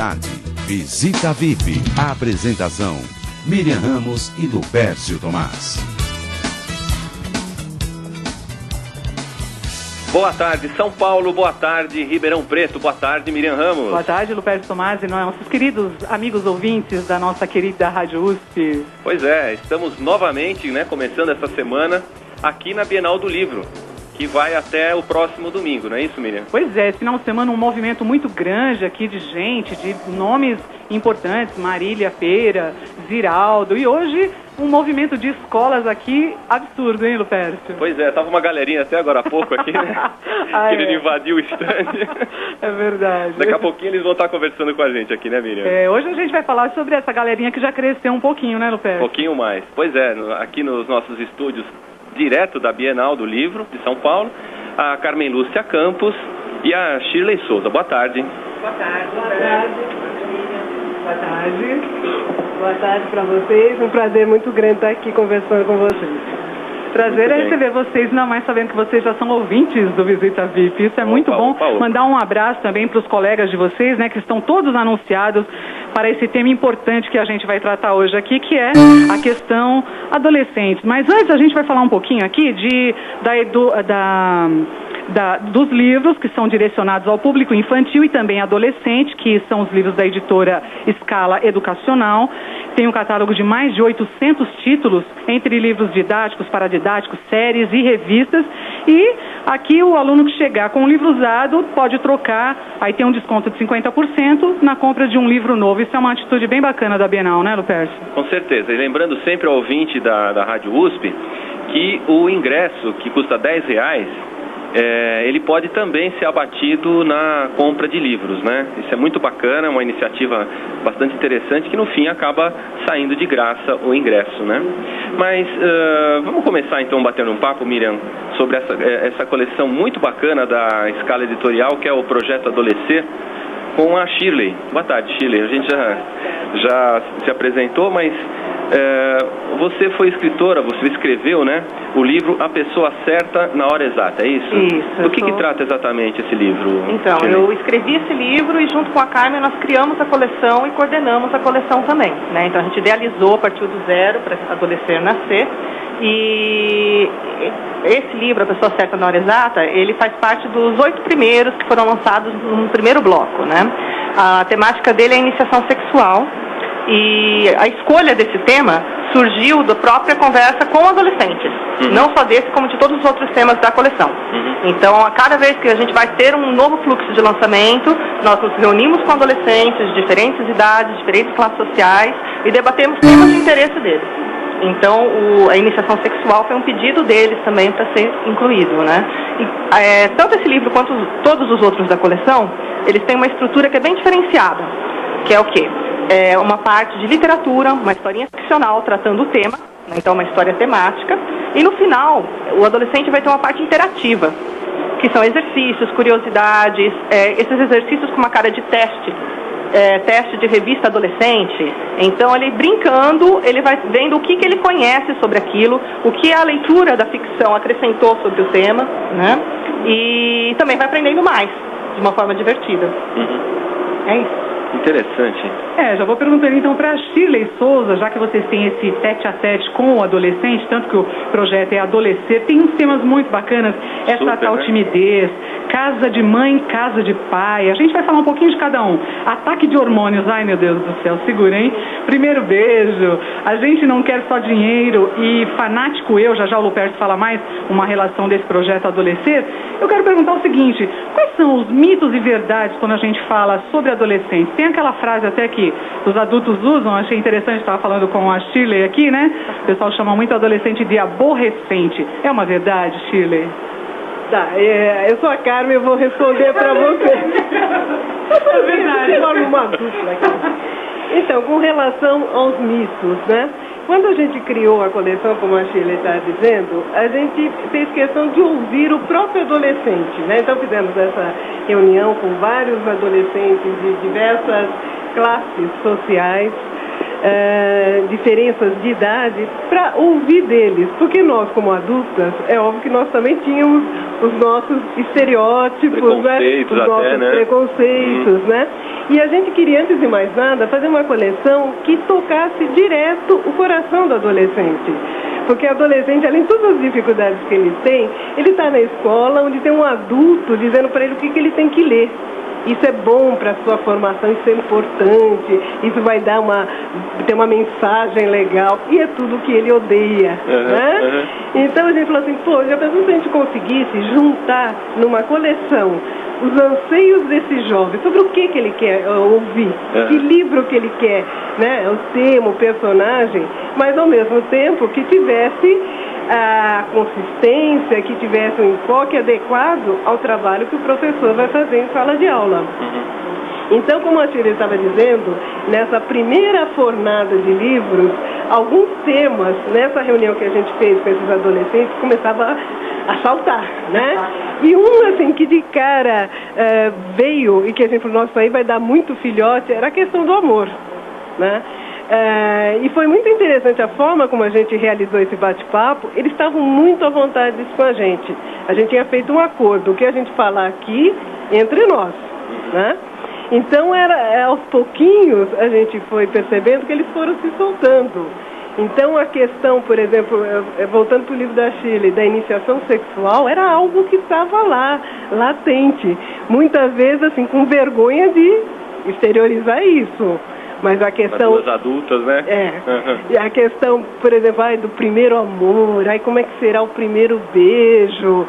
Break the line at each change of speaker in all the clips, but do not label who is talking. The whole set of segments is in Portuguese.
tarde. Visita VIP. A apresentação: Miriam Ramos e Lupércio Tomás.
Boa tarde, São Paulo, boa tarde, Ribeirão Preto, boa tarde, Miriam Ramos.
Boa tarde, Lupércio Tomás e nossos queridos amigos ouvintes da nossa querida Rádio USP.
Pois é, estamos novamente, começando essa semana aqui na Bienal do Livro, que vai até o próximo domingo, não é isso, Miriam?
Pois é, esse final de semana um movimento muito grande aqui de gente, de nomes importantes, Marília Feira, Ziraldo, e hoje um movimento de escolas aqui absurdo, hein, Lupércio?
Pois é, tava uma galerinha até agora há pouco aqui, né? Querendo invadir o estande.
É verdade.
Daqui a pouquinho eles vão estar conversando com a gente aqui, né, Miriam?
Hoje a gente vai falar sobre essa galerinha que já cresceu um pouquinho, né, Lupércio?
Um pouquinho mais. Pois é, aqui nos nossos estúdios direto da Bienal do Livro de São Paulo, a Carmen Lúcia Campos e a Shirley Souza. Boa tarde.
Boa tarde. Boa tarde. Boa tarde. Boa tarde para vocês. Um prazer muito grande estar aqui conversando com vocês.
Prazer é receber vocês, ainda mais sabendo que vocês já são ouvintes do Visita VIP. Isso é muito bom. Mandar um abraço também para os colegas de vocês, que estão todos anunciados para esse tema importante que a gente vai tratar hoje aqui, que é a questão adolescente. Mas antes a gente vai falar um pouquinho aqui dos livros que são direcionados ao público infantil e também adolescente, que são os livros da editora Scala Educacional. Tem um catálogo de mais de 800 títulos, entre livros didáticos, paradidáticos, séries e revistas. E aqui o aluno que chegar com um livro usado pode trocar, aí tem um desconto de 50% na compra de um livro novo. Isso é uma atitude bem bacana da Bienal, né, Lupércio?
Com certeza. E lembrando sempre ao ouvinte da Rádio USP que o ingresso, que custa R$10, ele pode também ser abatido na compra de livros, né? Isso é muito bacana, uma iniciativa bastante interessante que no fim acaba saindo de graça o ingresso, né? Mas vamos começar então batendo um papo, Miriam, sobre essa coleção muito bacana da Scala Editorial, que é o Projeto Adolescer, com a Shirley. Boa tarde, Shirley. A gente já se apresentou, mas você foi escritora, você escreveu, o livro A Pessoa Certa na Hora Exata, é isso?
Isso.
Do que trata exatamente esse livro?
Então,
Shirley?
eu escrevi esse livro e junto com a Carmen nós criamos a coleção e coordenamos a coleção também, né? Então a gente idealizou a partir do zero para Adolescer nascer. E esse livro, A Pessoa Certa na Hora Exata, ele faz parte dos 8 primeiros que foram lançados no primeiro bloco, né? A temática dele é a iniciação sexual e a escolha desse tema surgiu da própria conversa com adolescentes, não só desse, como de todos os outros temas da coleção. Então, a cada vez que a gente vai ter um novo fluxo de lançamento, nós nos reunimos com adolescentes de diferentes idades, diferentes classes sociais e debatemos temas de interesse deles. Então, a iniciação sexual foi um pedido deles também para ser incluído, né? E, tanto esse livro quanto todos os outros da coleção, eles têm uma estrutura que é bem diferenciada, que é o quê? É uma parte de literatura, uma historinha ficcional tratando o tema, né? Então uma história temática, e no final, o adolescente vai ter uma parte interativa, que são exercícios, curiosidades, esses exercícios com uma cara de teste de revista adolescente. Então ele brincando, ele vai vendo o que ele conhece sobre aquilo, o que a leitura da ficção acrescentou sobre o tema, né? E também vai aprendendo mais, de uma forma divertida. É isso.
Interessante.
Já vou perguntando então para a Shirley Souza, já que vocês têm esse tete-a-tete com o adolescente, tanto que o projeto é Adolescer, tem uns temas muito bacanas, essa tal timidez, casa de mãe, casa de pai, a gente vai falar um pouquinho de cada um. Ataque de hormônios, ai meu Deus do céu, segura, hein? Primeiro beijo, a gente não quer só dinheiro e fanático eu, já o Lupércio fala mais, uma relação desse projeto Adolescer. Eu quero perguntar o seguinte, quais são os mitos e verdades quando a gente fala sobre adolescentes? Tem aquela frase até que os adultos usam, achei interessante, estava falando com a Shirley aqui, né? O pessoal chama muito adolescente de aborrecente. É uma verdade, Shirley?
Tá, eu sou a Carmen, eu vou responder para você.
É verdade.
Uma dupla aqui. Então, com relação aos mitos, né? Quando a gente criou a coleção, como a Shirley está dizendo, a gente fez questão de ouvir o próprio adolescente, né? Então fizemos essa reunião com vários adolescentes de diversas classes sociais, diferenças de idade, para ouvir deles, porque nós como adultas, é óbvio que nós também tínhamos os nossos estereótipos,
preconceitos,
né? Os nossos preconceitos, né?
E a gente queria, antes de mais nada, fazer uma coleção que tocasse direto o coração do adolescente. Porque o adolescente, além de todas as dificuldades que ele tem, ele está na escola onde tem um adulto dizendo para ele o que ele tem que ler. Isso é bom para a sua formação, isso é importante, isso vai ter uma mensagem legal, e é tudo que ele odeia, né? Então a gente falou assim, pô, já pensou se a gente conseguisse juntar numa coleção os anseios desse jovem, sobre o que ele quer ouvir, que livro que ele quer, né? O tema, o personagem, mas ao mesmo tempo que tivesse a consistência, que tivesse um enfoque adequado ao trabalho que o professor vai fazer em sala de aula. Então, como a Shirley estava dizendo, nessa primeira fornada de livros, alguns temas, nessa reunião que a gente fez com esses adolescentes, começava a saltar, né? E um, assim, que de cara veio, e que a gente falou, nossa, aí vai dar muito filhote, era a questão do amor, né? E foi muito interessante a forma como a gente realizou esse bate-papo. Eles estavam muito à vontade com a gente. A gente tinha feito um acordo, o que a gente falar aqui, entre nós, né? Então, aos pouquinhos, a gente foi percebendo que eles foram se soltando. Então, a questão, por exemplo, voltando para o livro da Shirley, da iniciação sexual, era algo que estava lá, latente. Muitas vezes, assim, com vergonha de exteriorizar isso. Mas a questão...
As duas adultas, né?
E a questão, por exemplo, do primeiro amor, como é que será o primeiro beijo?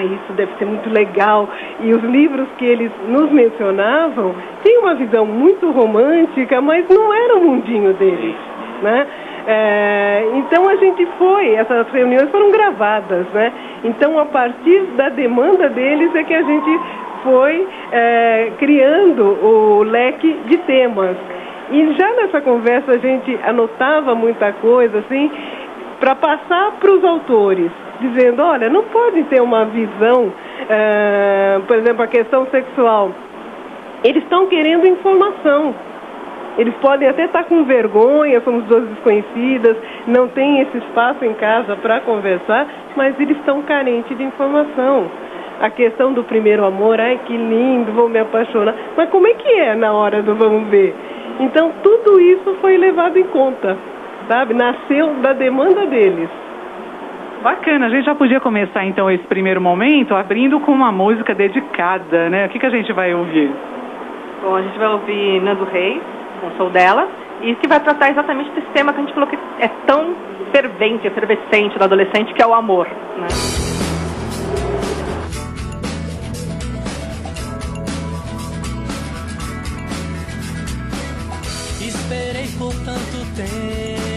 Isso deve ser muito legal. E os livros que eles nos mencionavam têm uma visão muito romântica, mas não era o mundinho deles, né? Então a gente essas reuniões foram gravadas, né? Então, a partir da demanda deles é que a gente foi criando o leque de temas. E já nessa conversa a gente anotava muita coisa, assim, para passar para os autores, dizendo, olha, não pode ter uma visão, por exemplo, a questão sexual. Eles estão querendo informação. Eles podem até estar com vergonha, somos duas desconhecidas, não tem esse espaço em casa para conversar, mas eles estão carentes de informação. A questão do primeiro amor, que lindo, vou me apaixonar. Mas como é que é na hora do vamos ver? Então, tudo isso foi levado em conta, sabe? Nasceu da demanda deles.
Bacana, a gente já podia começar, então, esse primeiro momento abrindo com uma música dedicada, né? O que a gente vai ouvir?
Bom, a gente vai ouvir Nando Reis, com Sou Dela, e que vai tratar exatamente desse tema que a gente falou que é tão fervente, efervescente do adolescente, que é o amor, né?
Esperei por tanto tempo